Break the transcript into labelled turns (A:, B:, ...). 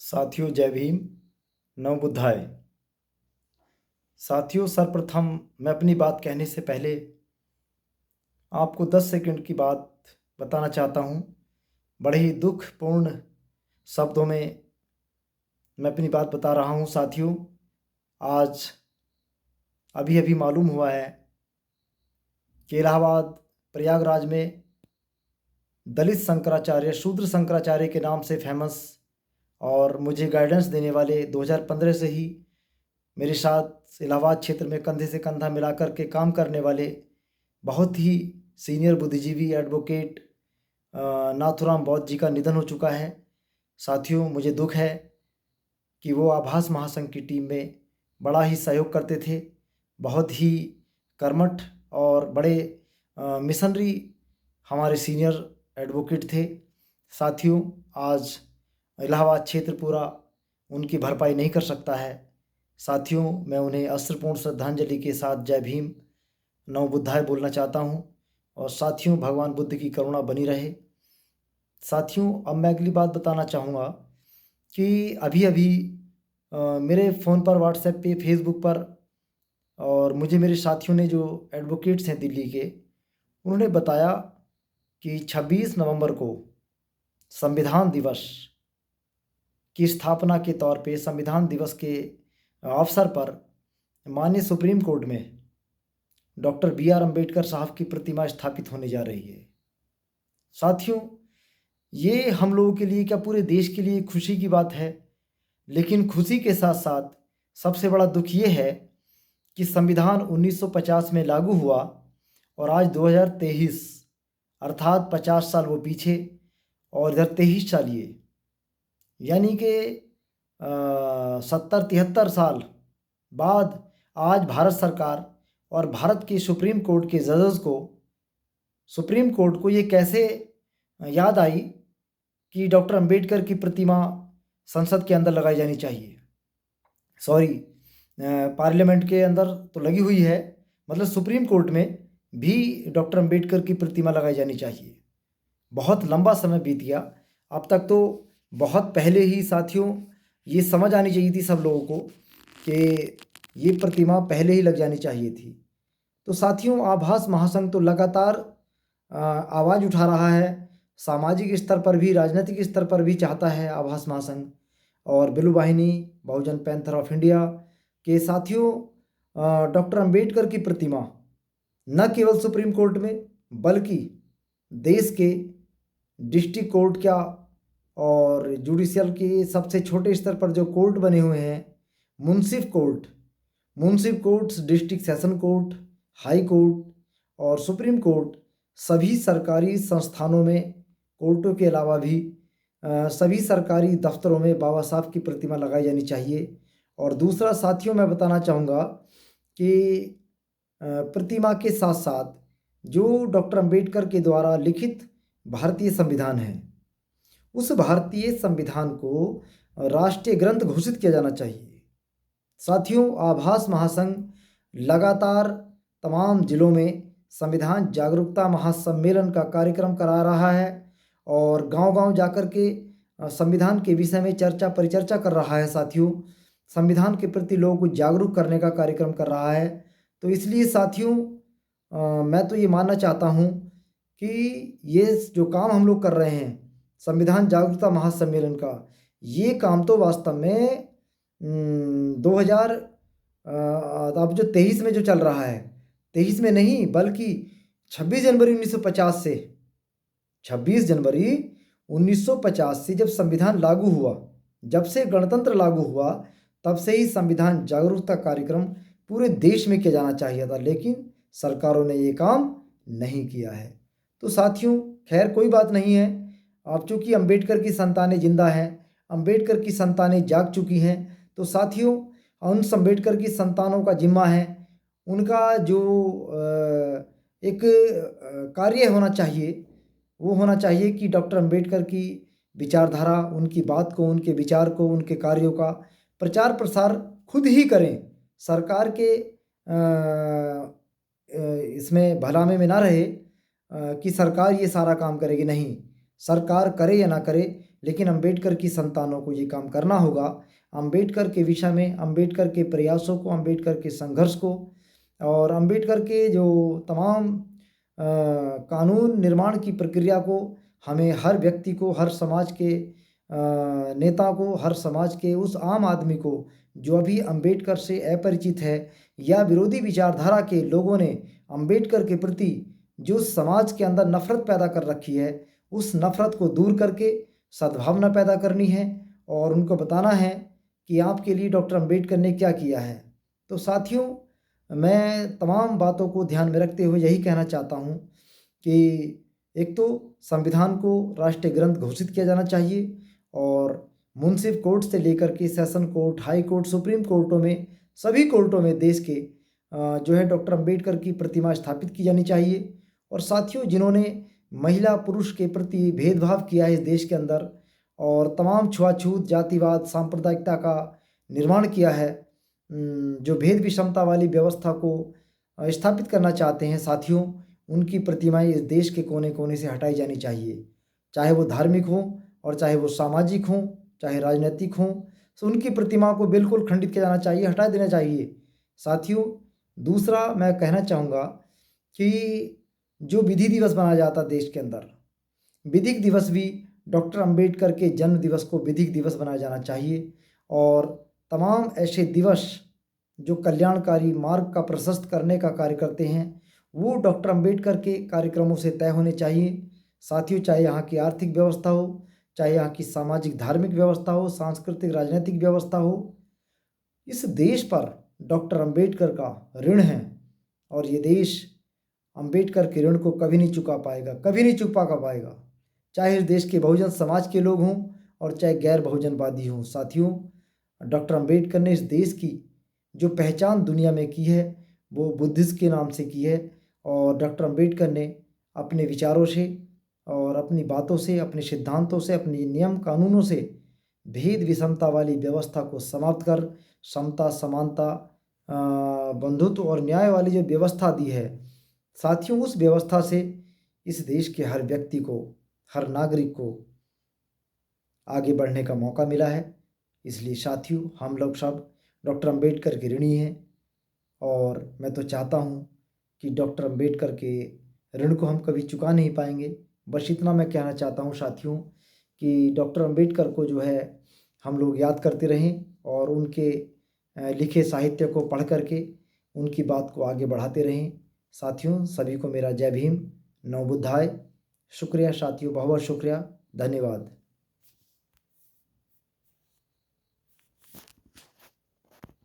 A: साथियों जय भीम। नव बुद्धाय। साथियों सर्वप्रथम मैं अपनी बात कहने से पहले आपको 10 सेकंड की बात बताना चाहता हूँ। बड़े ही दुखपूर्ण शब्दों में मैं अपनी बात बता रहा हूँ। साथियों आज अभी अभी मालूम हुआ है कि इलाहाबाद प्रयागराज में दलित शंकराचार्य शूद्र शंकराचार्य के नाम से फेमस और मुझे गाइडेंस देने वाले 2015 से ही मेरे साथ इलाहाबाद क्षेत्र में कंधे से कंधा मिलाकर के काम करने वाले बहुत ही सीनियर बुद्धिजीवी एडवोकेट नाथुराम बौद्ध जी का निधन हो चुका है। साथियों मुझे दुख है कि वो आभास महासंघ की टीम में बड़ा ही सहयोग करते थे, बहुत ही कर्मठ और बड़े मिशनरी हमारे सीनियर एडवोकेट थे। साथियों आज इलाहाबाद क्षेत्र पूरा उनकी भरपाई नहीं कर सकता है। साथियों मैं उन्हें अश्रुपूर्ण श्रद्धांजलि के साथ जय भीम नव बुद्धाय बोलना चाहता हूँ और साथियों भगवान बुद्ध की करुणा बनी रहे। साथियों अब मैं अगली बात बताना चाहूँगा कि अभी अभी मेरे फ़ोन पर व्हाट्सएप पे फेसबुक पर और मुझे मेरे साथियों ने जो एडवोकेट्स हैं दिल्ली के, उन्होंने बताया कि 26 नवंबर को संविधान दिवस की स्थापना के तौर पे संविधान दिवस के अवसर पर माननीय सुप्रीम कोर्ट में डॉक्टर बी.आर. अम्बेडकर साहब की प्रतिमा स्थापित होने जा रही है। साथियों ये हम लोगों के लिए क्या पूरे देश के लिए खुशी की बात है, लेकिन खुशी के साथ साथ सबसे बड़ा दुख ये है कि संविधान 1950 में लागू हुआ और आज 2023 अर्थात 50 साल वो पीछे और इधर 23 साल ये, यानी कि 70-73 साल बाद आज भारत सरकार और भारत के सुप्रीम कोर्ट के जजेस को, सुप्रीम कोर्ट को ये कैसे याद आई कि डॉक्टर अंबेडकर की प्रतिमा संसद के अंदर लगाई जानी चाहिए। सॉरी, पार्लियामेंट के अंदर तो लगी हुई है, मतलब सुप्रीम कोर्ट में भी डॉक्टर अंबेडकर की प्रतिमा लगाई जानी चाहिए। बहुत लंबा समय बीत गया, अब तक तो बहुत पहले ही साथियों ये समझ आनी चाहिए थी सब लोगों को कि ये प्रतिमा पहले ही लग जानी चाहिए थी। तो साथियों आभास महासंघ तो लगातार आवाज़ उठा रहा है, सामाजिक स्तर पर भी राजनीतिक स्तर पर भी चाहता है आभास महासंघ और बिलू वाहिनी बहुजन पैंथर ऑफ इंडिया के साथियों डॉक्टर अंबेडकर की प्रतिमा न केवल सुप्रीम कोर्ट में बल्कि देश के डिस्ट्रिक्ट कोर्ट क्या और जुडिशियल के सबसे छोटे स्तर पर जो कोर्ट बने हुए हैं, मुंसिफ courts, district session court, high court और सुप्रीम कोर्ट, सभी सरकारी संस्थानों में कोर्टों के अलावा भी सभी सरकारी दफ्तरों में बाबा साहब की प्रतिमा लगाई जानी चाहिए। और दूसरा साथियों मैं बताना चाहूँगा कि प्रतिमा के साथ साथ जो डॉक्टर अंबेडकर के द्वारा लिखित भारतीय संविधान है, उस भारतीय संविधान को राष्ट्रीय ग्रंथ घोषित किया जाना चाहिए। साथियों आभास महासंघ लगातार तमाम जिलों में संविधान जागरूकता महासम्मेलन का कार्यक्रम करा रहा है और गांव-गांव जाकर के संविधान के विषय में चर्चा परिचर्चा कर रहा है। साथियों संविधान के प्रति लोगों को जागरूक करने का कार्यक्रम कर रहा है। तो इसलिए साथियों मैं तो ये मानना चाहता हूँ कि ये जो काम हम लोग कर रहे हैं संविधान जागरूकता महासम्मेलन का, ये काम तो वास्तव में 2000 अब जो 23 में जो चल रहा है, 23 में नहीं बल्कि 26 जनवरी 1950 से 26 जनवरी 1950 से जब संविधान लागू हुआ, जब से गणतंत्र लागू हुआ, तब से ही संविधान जागरूकता कार्यक्रम पूरे देश में किया जाना चाहिए था, लेकिन सरकारों ने ये काम नहीं किया है। तो साथियों खैर कोई बात नहीं है, अब चूँकि अंबेडकर की संतानें जिंदा हैं, अंबेडकर की संतानें जाग चुकी हैं, तो साथियों उन अंबेडकर की संतानों का जिम्मा है, उनका जो एक कार्य होना चाहिए वो होना चाहिए कि डॉक्टर अंबेडकर की विचारधारा, उनकी बात को, उनके विचार को, उनके कार्यों का प्रचार प्रसार खुद ही करें। सरकार के इसमें भलामे में ना रहे कि सरकार ये सारा काम करेगी, नहीं, सरकार करे या ना करे, लेकिन अंबेडकर की संतानों को ये काम करना होगा। अंबेडकर के विषय में, अंबेडकर के प्रयासों को, अंबेडकर के संघर्ष को और अंबेडकर के जो तमाम कानून निर्माण की प्रक्रिया को हमें हर व्यक्ति को, हर समाज के नेता को, हर समाज के उस आम आदमी को जो अभी अंबेडकर से अपरिचित है या विरोधी विचारधारा के लोगों ने अंबेडकर के प्रति जो समाज के अंदर नफ़रत पैदा कर रखी है, उस नफ़रत को दूर करके सद्भावना पैदा करनी है और उनको बताना है कि आपके लिए डॉक्टर अंबेडकर ने क्या किया है। तो साथियों, मैं तमाम बातों को ध्यान में रखते हुए यही कहना चाहता हूँ कि एक तो संविधान को राष्ट्रीय ग्रंथ घोषित किया जाना चाहिए और मुंसिफ कोर्ट से लेकर के session court, high court, supreme कोर्टों में, सभी कोर्टों में देश के जो है डॉक्टर अंबेडकर की प्रतिमा स्थापित की जानी चाहिए। और साथियों, जिन्होंने महिला पुरुष के प्रति भेदभाव किया है इस देश के अंदर और तमाम छुआछूत, जातिवाद, सांप्रदायिकता का निर्माण किया है, जो भेद विषमता वाली व्यवस्था को स्थापित करना चाहते हैं, साथियों, उनकी प्रतिमाएं इस देश के कोने कोने से हटाई जानी चाहिए। चाहे वो धार्मिक हों और चाहे वो सामाजिक हों, चाहे राजनीतिक हों, तो उनकी प्रतिमा को बिल्कुल खंडित किया जाना चाहिए, हटा देना चाहिए। साथियों, दूसरा मैं कहना चाहूँगा कि जो विधि दिवस मनाया जाता है देश के अंदर, विधिक दिवस भी डॉक्टर अंबेडकर के जन्म दिवस को विधिक दिवस बनाया जाना चाहिए और तमाम ऐसे दिवस जो कल्याणकारी मार्ग का प्रशस्त करने का कार्य करते हैं, वो डॉक्टर अंबेडकर के कार्यक्रमों से तय होने चाहिए। साथियों, चाहे यहाँ की आर्थिक व्यवस्था हो, चाहे यहाँ की सामाजिक धार्मिक व्यवस्था हो, सांस्कृतिक राजनीतिक व्यवस्था हो, इस देश पर डॉक्टर अंबेडकर का ऋण है और ये देश अंबेडकर के ऋण को कभी नहीं चुका पाएगा, कभी नहीं चुका पाएगा, चाहे इस देश के बहुजन समाज के लोग हों और चाहे गैर बहुजनवादी हों। साथियों, डॉक्टर अंबेडकर ने इस देश की जो पहचान दुनिया में की है वो बुद्धिज़्म के नाम से की है और डॉक्टर अंबेडकर ने अपने विचारों से और अपनी बातों से, अपने सिद्धांतों से, अपने नियम कानूनों से भेद विषमता वाली व्यवस्था को समाप्त कर समता, समानता, बंधुत्व और न्याय वाली जो व्यवस्था दी है, साथियों, उस व्यवस्था से इस देश के हर व्यक्ति को, हर नागरिक को आगे बढ़ने का मौका मिला है। इसलिए साथियों, हम लोग सब डॉक्टर अंबेडकर के ऋणी हैं और मैं तो चाहता हूँ कि डॉक्टर अंबेडकर के ऋण को हम कभी चुका नहीं पाएंगे। बस इतना मैं कहना चाहता हूँ साथियों कि डॉक्टर अंबेडकर को जो है हम लोग याद करते रहें और उनके लिखे साहित्य को पढ़ करके उनकी बात को आगे बढ़ाते रहें। साथियों, सभी को मेरा जय भीम, नमो बुद्धाय। शुक्रिया साथियों, बहुत बहुत शुक्रिया, धन्यवाद।